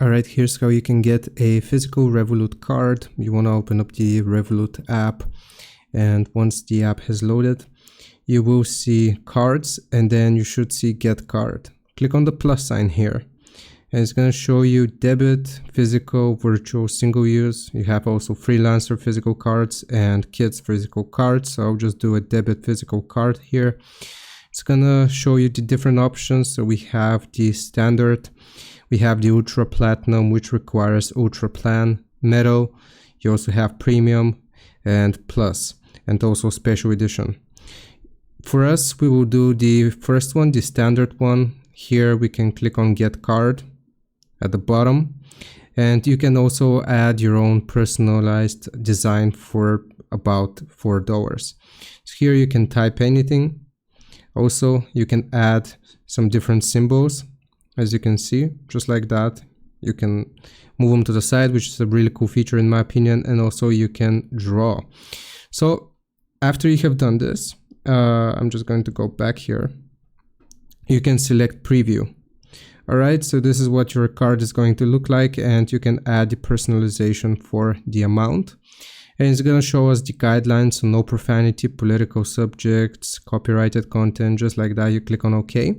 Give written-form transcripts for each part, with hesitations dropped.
Alright, here's how you can get a physical Revolut card. You want to open up the Revolut app, and once the app has loaded, you will see cards, and then you should see get card. Click on the plus sign here, and it's going to show you debit, physical, virtual, single use. You have also freelancer physical cards and kids physical cards. So I'll just do a debit physical card here. It's going to show you the different options. So we have the standard. We have the Ultra Platinum, which requires Ultra Plan, Metal. You also have Premium and Plus, and also Special Edition. For us, we will do the first one, the standard one. Here we can click on Get Card at the bottom. And you can also add your own personalized design for about $4. So here you can type anything. Also, you can add some different symbols. As you can see, just like that, you can move them to the side, which is a really cool feature in my opinion. And also you can draw. So after you have done this, I'm just going to go back here. You can select preview. All right, so this is what your card is going to look like, and you can add the personalization for the amount. And it's going to show us the guidelines, so no profanity, political subjects, copyrighted content, just like that. You click on OK.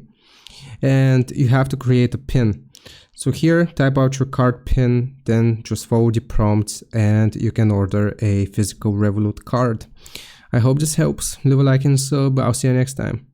And you have to create a pin. So here, type out your card pin, then just follow the prompts, and you can order a physical Revolut card. I hope this helps. Leave a like and sub. I'll see you next time.